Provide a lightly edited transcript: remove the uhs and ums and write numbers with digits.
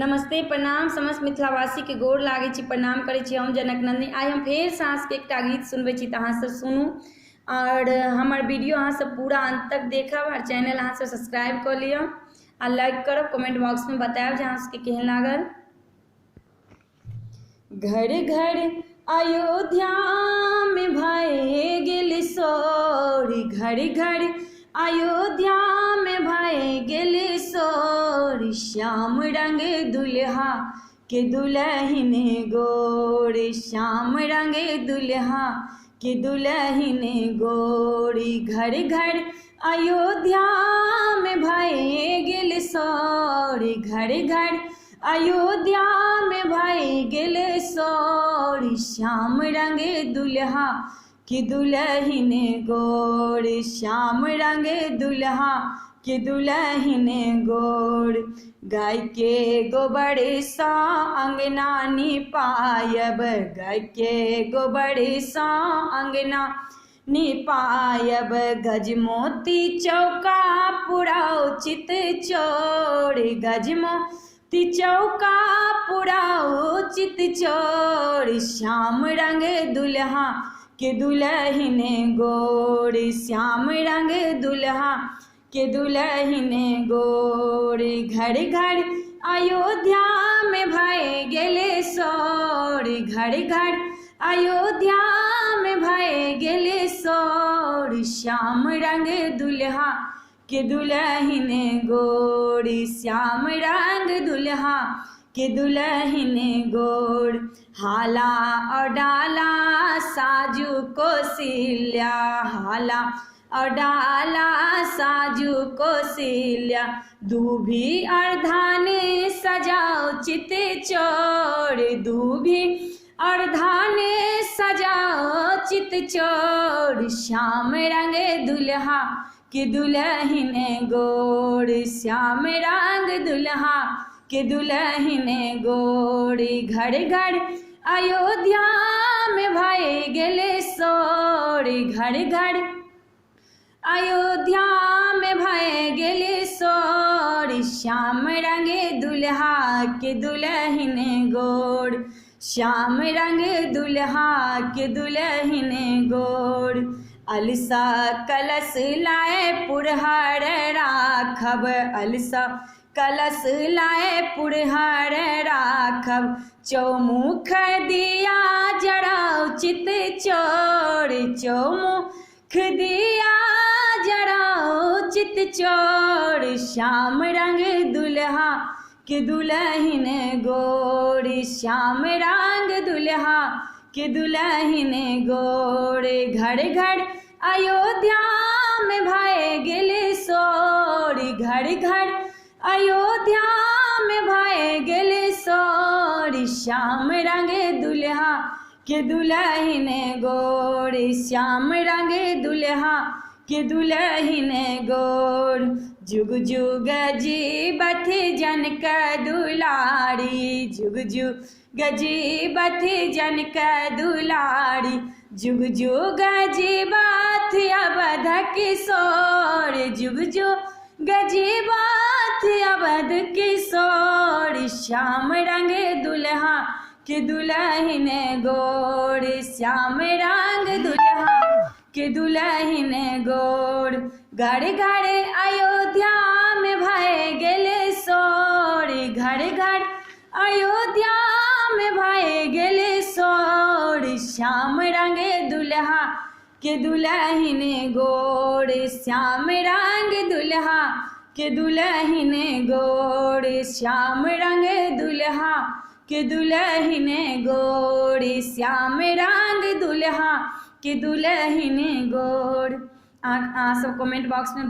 नमस्ते प्रणाम समस्त मिथिलावासी के गोर लागे छी, प्रणाम करे छी। हम जनक नंदिनी आई हम फेर साँस के एकटा गीत सुनबे छी, अहाँ सब सुनू और हमार वीडियो अहाँ सब पूरा अंत तक देखब और चैनल अहाँ सब सब्सक्राइब कर लियो और लाइक करब, कमेंट बॉक्स में बतायब जे अहाँ सबके केहन लागल। घर घर अयोध्या में भए गेल सोर, घर घर अयोध्या में भए गेल सोर, श्याम रंग दुल्हा के दुल्हन गोर, श्याम रंग दुल्हा के दुल्हन गोरी। घर घर अयोध्या में भए गेल सोर, घर घर अयोध्या में भए गेल सोर, श्याम रंग दुल्हा के दुल्हन गोर, श्याम रंग दुल्हा के दुल्हन गोर। गाय के गोबर सा अंगना निपायब, गाय के गोबर सा अंगना निपायब, गजमोती चौका पुराओ चित चोर, गजमोती चौका पुराओ चित चोर, श्याम रंग दुल्हा के दुल्हन गोर, श्याम रंग दुल्हा के दुल्हन गोर। घर घर अयोध्या में भए गेल सोर, घर घर अयोध्या में भए गेल सोर, श्याम रंग दुल्हा के दुल्हन गोर, श्याम रंग दुल्हा के दुल्हन गोर। हाला और डाला साजू कौशल्या, हाला और डाला साजू कौशल्या, दूभी और धान सजाओ चित चोर, दूभी और धान सजाओ चित चोर, श्याम रंग दुल्हा के दुल्हन गोर, श्याम रंग दुल्हा के दुल्हन गोर। घर घर अयोध्या में भए गेल सोर, घर घर अयोध्या में भए गेल सोर, श्याम रंग दुल्हा के दुल्हन गोर, श्याम रंग दुल्हा के दुल्हन गोर। अलसा कलश लाए पुरहर राखब, अलसा कलश लाए पुरहर राखब, चौमुख दिया जराओ चित चोर, चौमुख दिया जराओ चित चोर, श्याम रंग दुल्हा के दुल्हन गोर, श्याम रंग दुल्हा के दुल्हन गोर। घर घर अयोध्या में भए गेल सोर, घर घर अयोध्या में भए गेल सोर, श्याम रंग दुल्हा के दुल्हन गोर, श्याम रंग दुल्हा के दुल्हन गोर। जुग जुग जीबत जनक दुलारी, जुग जुग जीबत जनक दुलारी, जुग जुग जीबत अवध किशोर, जुग जुग जीबत अवध किशोर, श्याम रंग दुल्हा के दुल्हन गोर, श्याम रंग दुल्हा के दुल्हन गोर। घर घर अयोध्या में भए गेल सोर, घर घर अयोध्या में भए गेल सोर, श्याम रंग दुल्हा के दुल्हन गोर, श्याम रंग दुल्हा के दुल्हन गोर, श्याम रंग दुल्हा के दुल्हन गोर, श्याम रंग दुल्हा के दुल्हन गोर। आप सब कमेंट बॉक्स में